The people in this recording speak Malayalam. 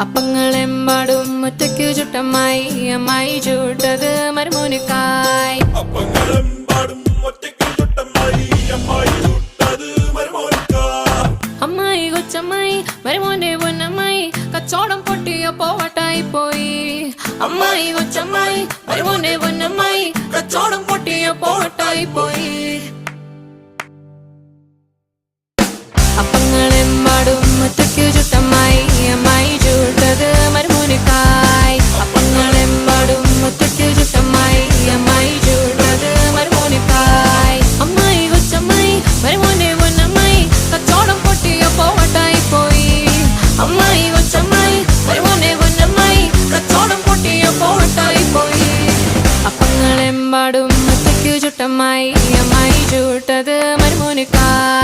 അപ്പങ്ങളെമ്പാടും ഒറ്റയ്ക്കു ചുട്ടമ്മായി അമ്മായി ചൂട്ടത് മരുമോനിക്കായി. അമ്മായി കൊച്ചമ്മായി മരുമോന്റെ പൊന്നമ്മായി കച്ചോടം പൊട്ടിയപ്പോ വട്ടായി പോയി. അമ്മായി കൊച്ചമ്മായി മരുമോന്റെ പൊന്നമ്മായി കച്ചോടം പൊട്ടിയപ്പോ വട്ടായി പോയി. അപ്പങ്ങളെമ്പാടും ഒറ്റയ്ക്കു ചുട്ടമ്മായി അമ്മായി ചൂട്ടത് മരുമോനിക്കായി. അപ്പങ്ങളെമ്പാടും ഒറ്റയ്ക്കു ചുട്ടമ്മായി അമ്മായി ചൂട്ടത് മരുമോനിക്കായി. അമ്മായി കൊച്ചമ്മായി മരുമോന്റെ പൊന്നമ്മായി കച്ചോടം പൊട്ടിയപ്പോ വട്ടായി പോയി. അമ്മായി കൊച്ചമ്മായി മരുമോന്റെ പൊന്നമ്മായി കച്ചോടം പൊട്ടിയപ്പോ വട്ടായി പോയി. അപ്പങ്ങളെമ്പാടും ഒറ്റയ്ക്കു ചുട്ടമ്മായി അമ്മായി ചൂട്ടത് മരുമോനിക്കായി.